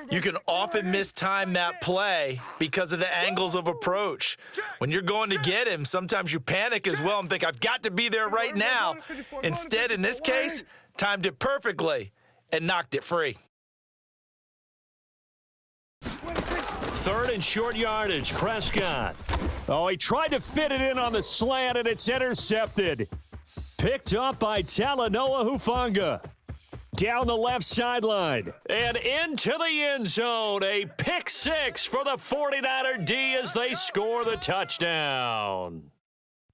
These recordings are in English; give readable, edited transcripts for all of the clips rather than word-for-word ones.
You can often mistime that play because of the angles of approach. When you're going to get him, sometimes you panic as well and think, I've got to be there right now. Instead, in this case, timed it perfectly and knocked it free. Third and short yardage, Prescott. Oh, he tried to fit it in on the slant, and it's intercepted. Picked up by Talanoa Hufanga. Down the left sideline and into the end zone. A pick six for the 49er D as they score the touchdown.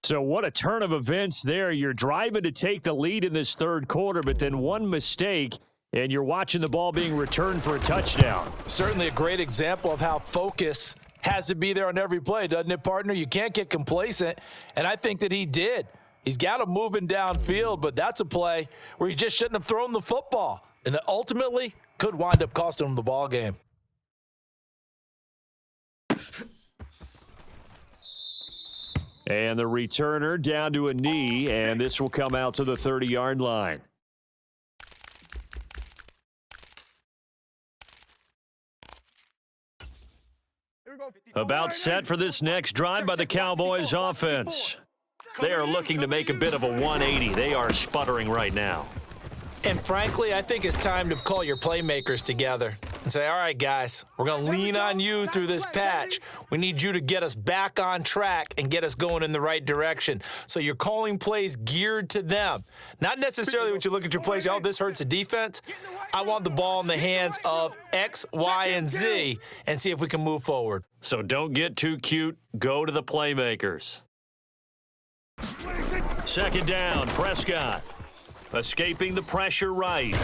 So what a turn of events there. You're driving to take the lead in this third quarter, but then one mistake, and you're watching the ball being returned for a touchdown. Certainly a great example of how focus has to be there on every play, doesn't it, partner? You can't get complacent, and I think that he did. He's got him moving downfield, but that's a play where he just shouldn't have thrown the football. And it ultimately could wind up costing him the ball game. And the returner down to a knee, and this will come out to the 30-yard line. About set for this next drive by the Cowboys offense. They are looking to make a bit of a 180. They are sputtering right now. And frankly, I think it's time to call your playmakers together and say, all right, guys, we're going to lean on you through this patch. We need you to get us back on track and get us going in the right direction. So you're calling plays geared to them. Not necessarily when you look at your plays, oh, this hurts the defense. I want the ball in the hands of X, Y, and Z and see if we can move forward. So don't get too cute. Go to the playmakers. Second down, Prescott. Escaping the pressure right.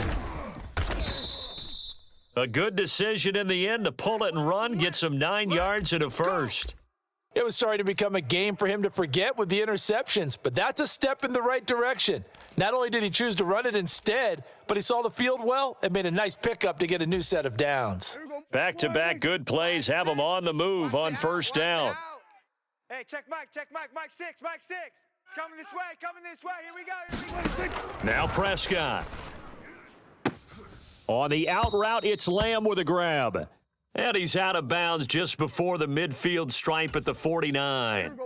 A good decision in the end to pull it and run, get some 9 yards and a first. It was starting to become a game for him to forget with the interceptions, but that's a step in the right direction. Not only did he choose to run it instead, but he saw the field well and made a nice pickup to get a new set of downs. Back-to-back good plays have him on the move on first down. Hey, check Mike, Mike 6, Mike 6. It's coming this way, here we go. Now Prescott. On the out route, it's Lamb with a grab. And he's out of bounds just before the midfield stripe at the 49.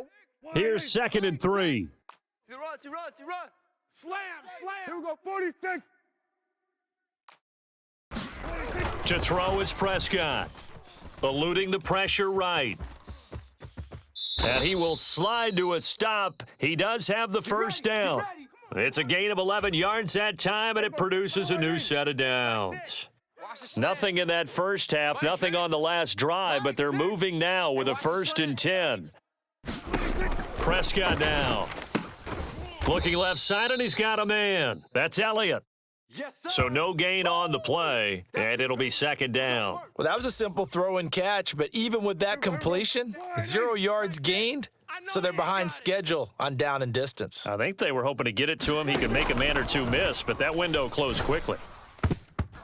Here's second and 3. He runs. Slam. Here we go, 46. To throw is Prescott. Eluding the pressure right. And he will slide to a stop. He does have the first down. It's a gain of 11 yards that time, and it produces a new set of downs. Nothing in that first half, nothing on the last drive, but they're moving now with a 1st and 10. Prescott now. Looking left side, and he's got a man. That's Elliott. So no gain on the play, and it'll be second down. Well, that was a simple throw and catch, but even with that completion, 0 yards gained, so they're behind schedule on down and distance. I think they were hoping to get it to him. He could make a man or two miss, but that window closed quickly.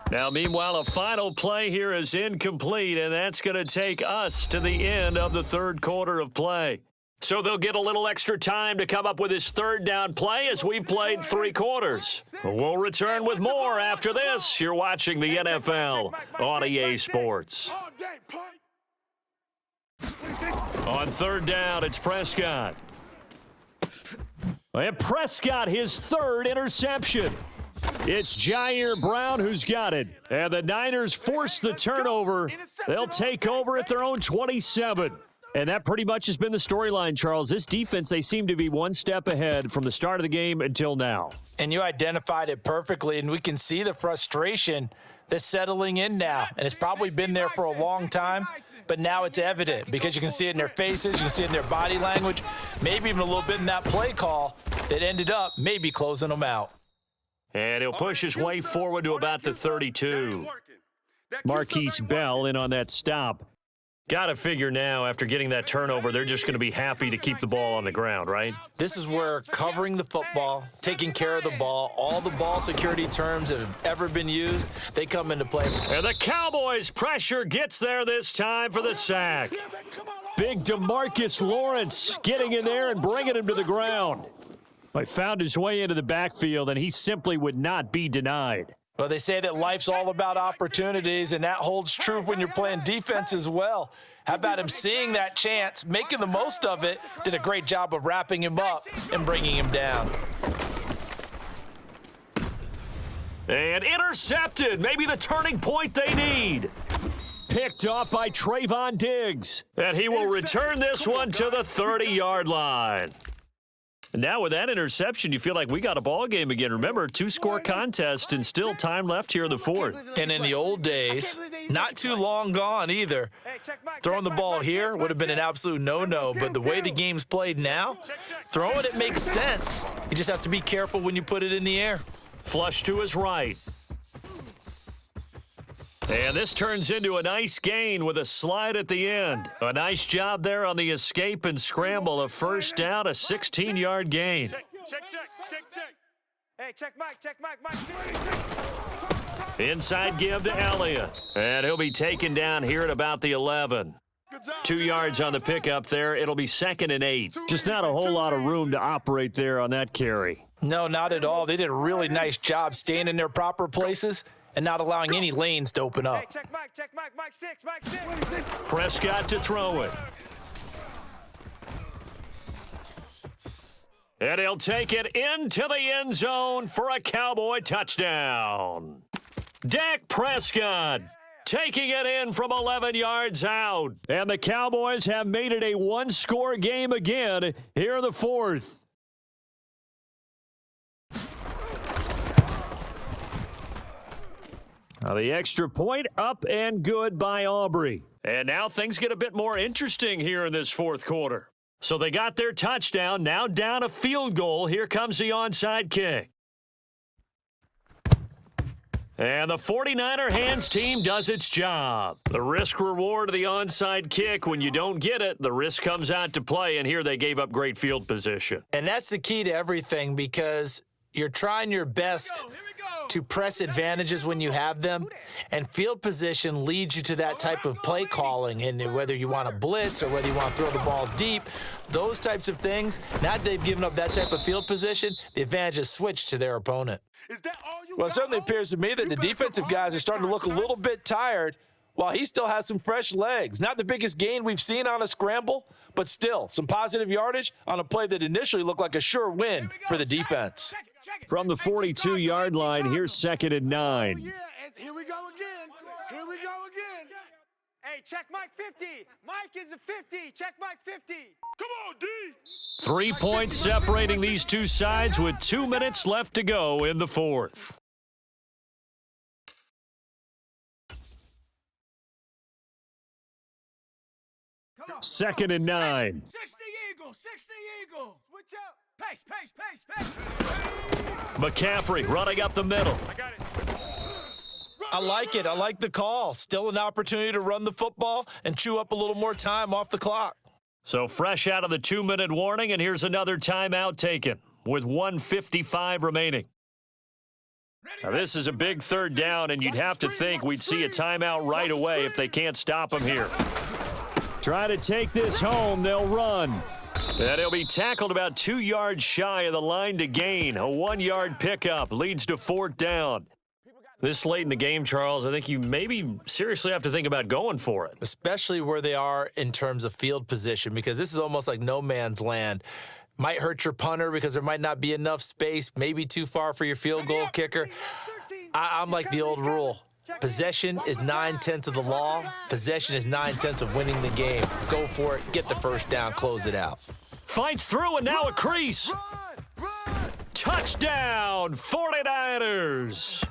Now, meanwhile, a final play here is incomplete, and that's going to take us to the end of the third quarter of play. So they'll get a little extra time to come up with his third down play as we've played 3 quarters. We'll return with more after this. You're watching the NFL on EA Sports. On third down, it's Prescott. And Prescott, his 3rd interception. It's Jair Brown who's got it. And the Niners force the turnover. They'll take over at their own 27. And that pretty much has been the storyline, Charles. This defense, they seem to be one step ahead from the start of the game until now. And you identified it perfectly, and we can see the frustration that's settling in now. And it's probably been there for a long time, but now it's evident because you can see it in their faces, you can see it in their body language, maybe even a little bit in that play call that ended up maybe closing them out. And he'll push his way forward to about the 32. Marquise Bell in on that stop. Got to figure now, after getting that turnover, they're just going to be happy to keep the ball on the ground, right? This is where covering the football, taking care of the ball, all the ball security terms that have ever been used, they come into play. And the Cowboys' pressure gets there this time for the sack. Big DeMarcus Lawrence getting in there and bringing him to the ground. He found his way into the backfield, and he simply would not be denied. Well, they say that life's all about opportunities, and that holds true when you're playing defense as well. How about him seeing that chance, making the most of it, did a great job of wrapping him up and bringing him down. And intercepted, maybe the turning point they need. Picked off by Trayvon Diggs. And he will return this one to the 30-yard line. Now with that interception, you feel like we got a ball game again. Remember, 2-score contest and still time left here in the fourth. And in the old days, not too long gone either, throwing the ball here would have been an absolute no-no. But the way the game's played now, throwing it makes sense. You just have to be careful when you put it in the air. Flush to his right. And this turns into a nice gain with a slide at the end. A nice job there on the escape and scramble. A first down, a 16-yard gain. Check. Hey, check Mike. Inside give to Elliott. And he'll be taken down here at about the 11. 2 yards on the pickup there. It'll be 2nd and 8. Just not a whole lot of room to operate there on that carry. No, not at all. They did a really nice job staying in their proper places and not allowing any lanes to open up. Hey, check Mike 6. Prescott to throw it. And he'll take it into the end zone for a Cowboy touchdown. Dak Prescott taking it in from 11 yards out. And the Cowboys have made it a one-score game again here in the fourth. Now the extra point up and good by Aubrey. And now things get a bit more interesting here in this fourth quarter. So they got their touchdown, now down a field goal. Here comes the onside kick. And the 49er hands team does its job. The risk reward of the onside kick, when you don't get it, the risk comes out to play, and here they gave up great field position. And that's the key to everything, because you're trying your best to press advantages when you have them, and field position leads you to that type of play calling. And whether you want to blitz or whether you want to throw the ball deep, those types of things, now that they've given up that type of field position, the advantage is switched to their opponent. Well, it certainly appears to me that the defensive guys are starting to look a little bit tired, while he still has some fresh legs. Not the biggest gain we've seen on a scramble, but still some positive yardage on a play that initially looked like a sure win for the defense. From the 42-yard line, here's 2nd and 9. Yeah, here we go again. Hey, check Mike 50. Mike is a 50. Check Mike 50. Come on, D. 3 points separating these two sides with 2 minutes left to go in the fourth. Second and 9. 60 Eagles. Switch out. Pace. McCaffrey running up the middle. I got it. I like it. I like the call. Still an opportunity to run the football and chew up a little more time off the clock. So fresh out of the 2-minute warning, and here's another timeout taken with 1:55 remaining. Now this is a big third down, and you'd have to think we'd see a timeout right away if they can't stop him here. Try to take this home. They'll run. And he'll be tackled about 2 yards shy of the line to gain. A 1-yard pickup leads to 4th down. This late in the game, Charles, I think you maybe seriously have to think about going for it. Especially where they are in terms of field position, because this is almost like no man's land. Might hurt your punter because there might not be enough space, maybe too far for your field goal kicker. I'm like the old rule. Possession is 9/10 of the law. Possession is 9/10 of winning the game. Go for it. Get the first down. Close it out. Fights through, and now a crease. Touchdown, 49ers.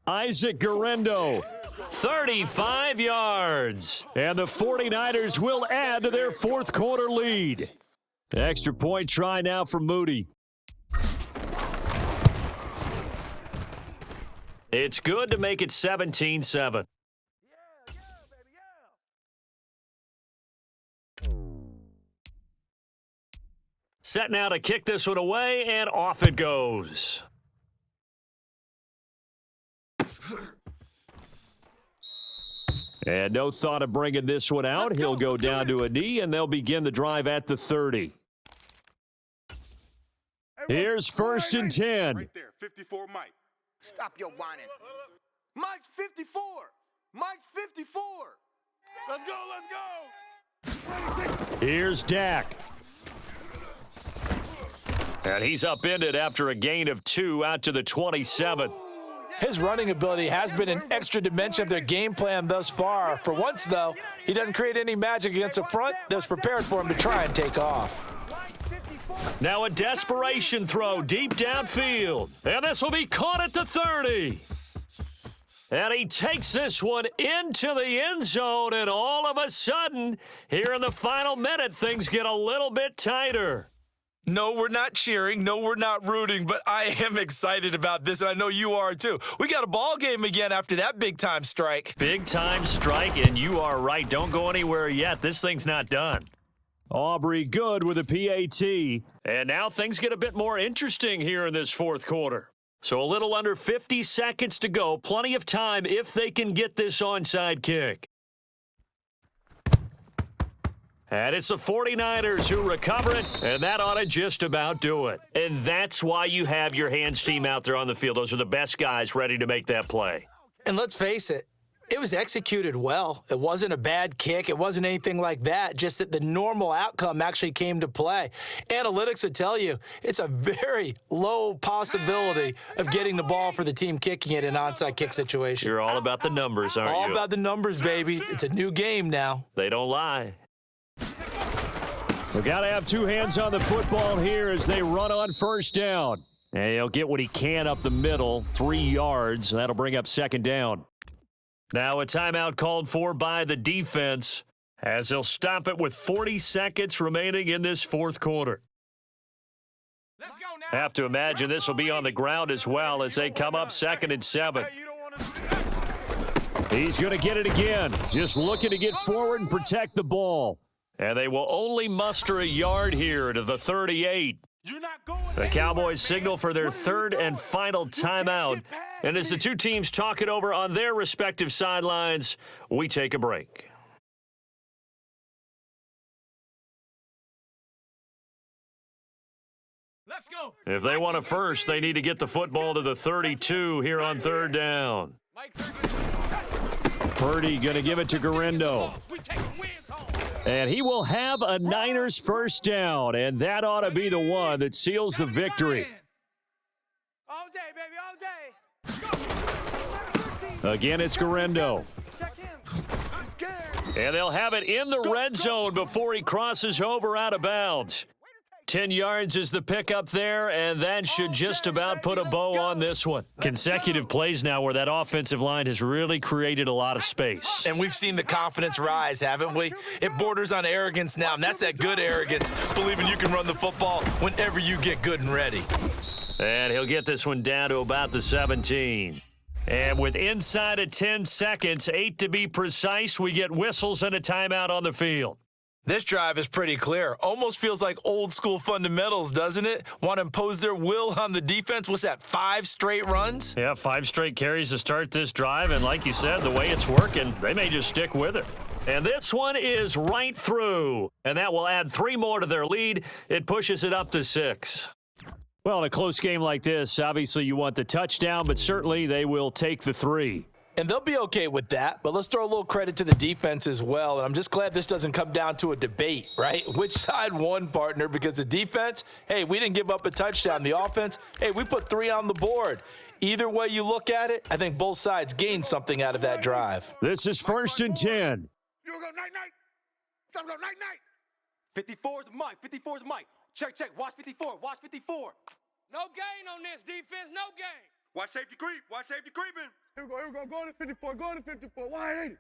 Isaac Guerrero, 35 yards. And the 49ers will add to their fourth quarter lead. Extra point try now for Moody. It's good to make it 17-7. Set now to kick this one away, and off it goes. And no thought of bringing this one out. He'll go down to a knee, and they'll begin the drive at the 30. Here's 1st and 10. Right there, 54 Mike. Stop your whining. Mike's 54. Mike's 54. Let's go, let's go. Here's Dak. And he's upended after a gain of 2 out to the 27. His running ability has been an extra dimension of their game plan thus far. For once, though, he doesn't create any magic against a front that was prepared for him to try and take off. Now a desperation throw deep downfield. And this will be caught at the 30. And he takes this one into the end zone, and all of a sudden, here in the final minute, things get a little bit tighter. No, we're not cheering. No, we're not rooting, but I am excited about this, and I know you are too. We got a ball game again after that big-time strike. Big-time strike, and you are right. Don't go anywhere yet. This thing's not done. Aubrey good with a PAT. And now things get a bit more interesting here in this fourth quarter. So a little under 50 seconds to go. Plenty of time if they can get this onside kick. And it's the 49ers who recover it, and that ought to just about do it. And that's why you have your hands team out there on the field. Those are the best guys ready to make that play. And let's face it, it was executed well. It wasn't a bad kick. It wasn't anything like that, just that the normal outcome actually came to play. Analytics would tell you it's a very low possibility of getting the ball for the team kicking it in an onside kick situation. You're all about the numbers, aren't you? All about the numbers, baby. It's a new game now. They don't lie. We got to have two hands on the football here as they run on first down. And he'll get what he can up the middle, 3 yards. That'll bring up second down. Now a timeout called for by the defense as they'll stop it with 40 seconds remaining in this fourth quarter. Let's go now. Have to imagine this will be on the ground as well as they come up 2nd and 7. Hey, you don't want to... He's going to get it again. Just looking to get forward and protect the ball. And they will only muster a yard here to the 38. The Cowboys signal for their third and final timeout. And as the two teams talk it over on their respective sidelines, we take a break. Let's go. If they want a first, they need to get the football to the 32 here on third down. Purdy going to give it to Garindo. And he will have a Niners first down, and that ought to be the one that seals the victory. All day, baby, all day. Again, it's Garindo. Check him. He's scared. And they'll have it in the red zone before he crosses over out of bounds. 10 yards is the pickup there, and that should just about put a bow on this one. Consecutive plays now where that offensive line has really created a lot of space. And we've seen the confidence rise, haven't we? It borders on arrogance now, and that's that good arrogance, believing you can run the football whenever you get good and ready. And he'll get this one down to about the 17. And with inside of 10 seconds, 8 to be precise, we get whistles and a timeout on the field. This drive is pretty clear. Almost feels like old school fundamentals, doesn't it? Want to impose their will on the defense. What's that, 5 straight runs? Yeah, 5 straight carries to start this drive. And like you said, the way it's working, they may just stick with it. And this one is right through. And that will add 3 more to their lead. It pushes it up to 6. Well, in a close game like this, obviously you want the touchdown, but certainly they will take the 3. And they'll be okay with that, but let's throw a little credit to the defense as well. And I'm just glad this doesn't come down to a debate, right? Which side won, partner? Because the defense, hey, we didn't give up a touchdown. The offense, hey, we put 3 on the board. Either way you look at it, I think both sides gained something out of that drive. This is 1st and 10. You go night-night. Time to go night-night. 54 is Mike. 54 is Mike. Check. Watch 54. Watch 54. No gain on this defense. No gain. Watch safety creep. Watch safety creeping. Here we go. Go to 54. Go to 54. Wide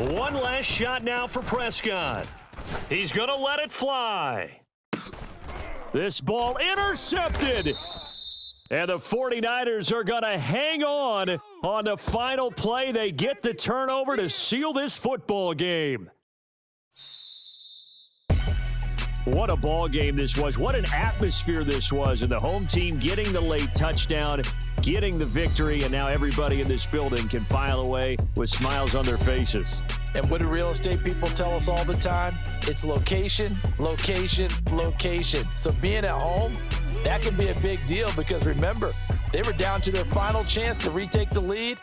80. One last shot now for Prescott. He's going to let it fly. This ball intercepted. And the 49ers are going to hang on the final play. They get the turnover to seal this football game. What a ball game this was. What an atmosphere this was. And the home team getting the late touchdown, getting the victory, and now everybody in this building can file away with smiles on their faces. And what do real estate people tell us all the time? It's location, location, location. So being at home, That can be a big deal because remember, they were down to their final chance to retake the lead,